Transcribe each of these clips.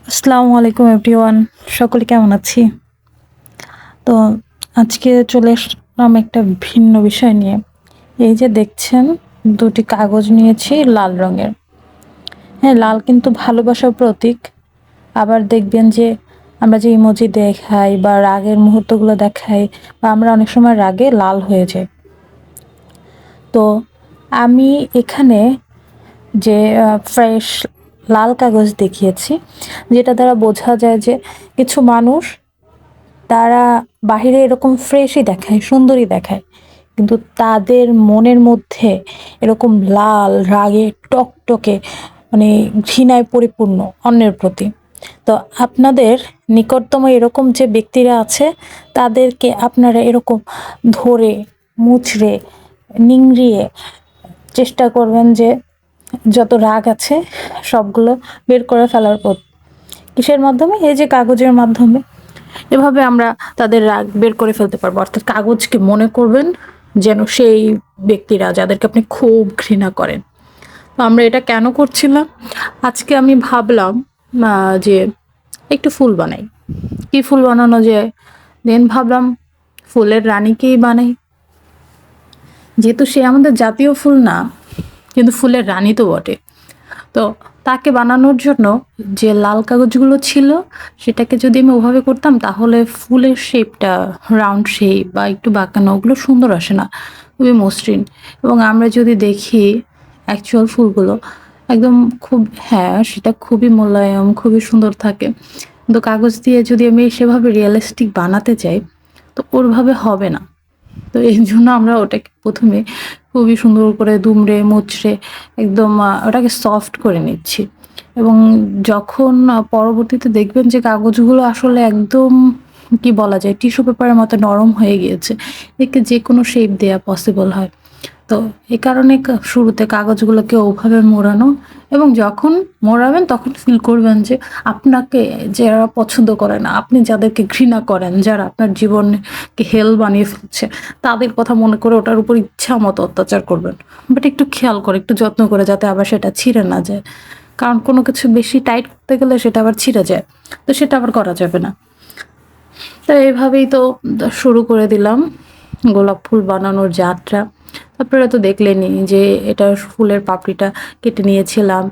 আসসালামু আলাইকুম এভরিওয়ান, সকলে কেমন আছি? তো আজকে চলে আসলাম একটা ভিন্ন বিষয় নিয়ে। এই যে দেখছেন, দুটি কাগজ নিয়েছি লাল রঙের। হ্যাঁ, লাল কিন্তু ভালোবাসার প্রতীক। আবার দেখবেন যে আমরা যে ইমোজি দেখাই বা রাগের মুহূর্তগুলো দেখাই, বা আমরা অনেক সময় রাগে লাল হয়ে যাই। তো আমি এখানে যে ফ্রেশ লাল কাগজ দেখিয়েছি, যেটা দ্বারা বোঝা যায় যে কিছু মানুষ তারা বাহিরে এরকম ফ্রেশই দেখায়, সুন্দরই দেখায়। কিন্তু তাদের মনের মধ্যে এরকম লাল, রাগে টকটকে, মানে ঘৃণায় পরিপূর্ণ অন্যের প্রতি। তো আপনাদের নিকটতম এরকম যে ব্যক্তিরা আছে, তাদেরকে আপনারা এরকম ধরে, মুচড়ে, নিংড়িয়ে চেষ্টা করবেন যে যত রাগ আছে সবগুলো বের করে ফেলার পর। কিসের মাধ্যমে? এই যে কাগজের মাধ্যমে। এভাবে আমরা তাদের রাগ বের করে ফেলতে পারবো। অর্থাৎ কাগজকে মনে করবেন যেন সেই ব্যক্তিরা যাদেরকে আপনি খুব ঘৃণা করেন। তো আমরা এটা কেন করছিলাম? আজকে আমি ভাবলাম যে একটু ফুল বানাই। কি ফুল বানানো যায়? দেন ভাবলাম ফুলের রানীকেই বানাই। যেহেতু সে আমাদের জাতীয় ফুল না, কিন্তু ফুলের রানী তো বটে। তো তাকে বানানোর জন্য যে লাল কাগজগুলো ছিল, সেটাকে যদি আমি ওভাবে করতাম তাহলে ফুলের শেপটা, রাউন্ড শেপ বা একটু বাঁকানো, ওগুলো সুন্দর আসে না, খুবই মসৃণ। এবং আমরা যদি দেখি অ্যাকচুয়াল ফুলগুলো একদম খুব, হ্যাঁ সেটা খুবই মোলায়েম, খুবই সুন্দর থাকে। কিন্তু কাগজ দিয়ে যদি আমি সেভাবে রিয়েলিস্টিক বানাতে চাই, তো ওরভাবে হবে না। তো এই জন্য আমরা ওটাকে প্রথমে খুবই সুন্দর করে দুমড়ে মুচড়ে একদম ওটাকে সফট করে নিচ্ছি। এবং যখন পরবর্তীতে দেখবেন যে কাগজগুলো আসলে একদম কি বলা যায়, টিস্যু পেপারের মতো নরম হয়ে গিয়েছে, একে যে কোনো শেপ দেওয়া পসিবল হয়। তো এই কারণে শুরুতে কাগজগুলোকে ওভাবে মোড়ানো, এবং যখন মোড়াবেন তখন ফিল করবেন যে আপনাকে যারা পছন্দ করে না, আপনি যাদেরকে ঘৃণা করেন, যারা আপনার জীবনকে হেল বানিয়ে ফেলছে, তাদের কথা মনে করে ওটার উপর ইচ্ছা মতো অত্যাচার করবেন। বাট একটু খেয়াল করে, একটু যত্ন করে, যাতে আবার সেটা ছিঁড়ে না যায়। কারণ কোনো কিছু বেশি টাইট করতে গেলে সেটা আবার ছিঁড়ে যায়, তো সেটা আবার করা যাবে না। তো এইভাবেই তো শুরু করে দিলাম গোলাপ ফুল বানানোর যাত্রা। আপনারা তো দেখলেনই যে এটা ফুলের পাপড়িটা কেটে নিয়েছিলাম,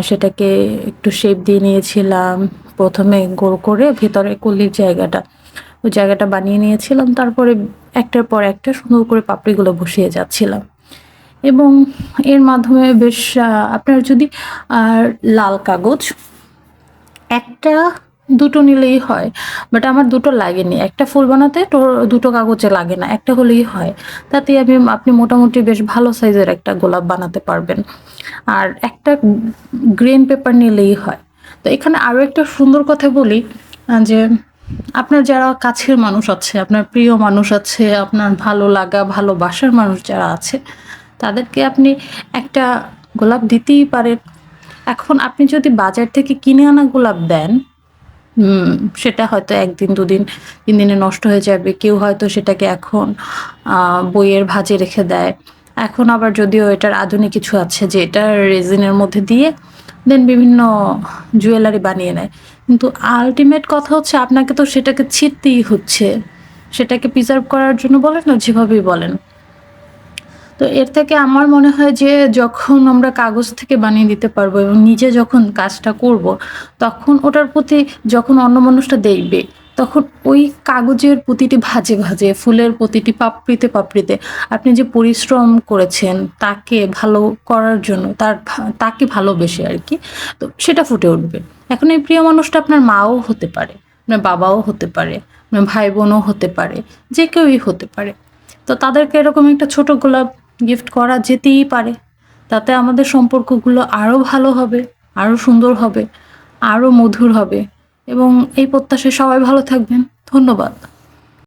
সেটাকে একটু শেপ দিয়ে নিয়েছিলাম। প্রথমে গোল করে ভেতরে কলির জায়গাটা, ওই জায়গাটা বানিয়ে নিয়েছিলাম। তারপরে একটার পর একটা সুন্দর করে পাপড়িগুলো বসিয়ে যাচ্ছিলাম। এবং এর মাধ্যমে বেশ আপনার যদি লাল কাগজ একটা দুটো নিলেই হয়, বাট আমার দুটো লাগেনি। একটা ফুল বানাতে দুটো কাগজে লাগে না, একটা হলেই হয়। তাতে আপনি মোটামুটি বেশ ভালো সাইজের একটা গোলাপ বানাতে পারবেন। আর একটা গ্রিন পেপার নিলেই হয়। তো এখানে আরও একটা সুন্দর কথা বলি, যে আপনার যারা কাছের মানুষ আছে, আপনার প্রিয় মানুষ আছে, আপনার ভালো লাগা ভালোবাসার মানুষ যারা আছে, তাদেরকে আপনি একটা গোলাপ দিতেই পারেন। এখন আপনি যদি বাজার থেকে কিনে আনা গোলাপ দেন, সেটা হয়তো ১ দিন ২ দিন ৩ দিনে নষ্ট হয়ে যাবে। কেউ হয়তো সেটাকে এখন বইয়ের ভাঁজে রেখে দেয়। এখন আবার যদিও এটার আধুনিক কিছু আছে যে এটা রেজিনের মধ্যে দিয়ে দেন বিভিন্ন জুয়েলারি বানিয়ে নেয়। কিন্তু আল্টিমেট কথা হচ্ছে আপনাকে তো সেটাকে ছিঁড়তেই হচ্ছে। সেটাকে প্রিজার্ভ করার জন্য বলেন না, যেভাবেই বলেন। তো এর থেকে আমার মনে হয় যে যখন আমরা কাগজ থেকে বানিয়ে দিতে পারবো এবং নিজে যখন কাজটা করব, তখন ওটার প্রতি যখন অন্য মানুষটা দেখবে, তখন ওই কাগজের প্রতিটি ভাঁজে ভাঁজে, ফুলের প্রতিটি পাপড়িতে পাপড়িতে আপনি যে পরিশ্রম করেছেন তাকে ভালো করার জন্য, তাকে ভালোবেসে আর কি, তো সেটা ফুটে উঠবে। এখন এই প্রিয় মানুষটা আপনার মাও হতে পারে, আপনার বাবাও হতে পারে, আপনার ভাই বোনও হতে পারে, যে কেউই হতে পারে। তো তাদেরকে এরকম একটা ছোট গোলাপ গিফট করা যেতেই পারে। তাতে আমাদের সম্পর্কগুলো আরও ভালো হবে, আরও সুন্দর হবে, আরও মধুর হবে। এবং এই প্রত্যাশায় সবাই ভালো থাকবেন। ধন্যবাদ।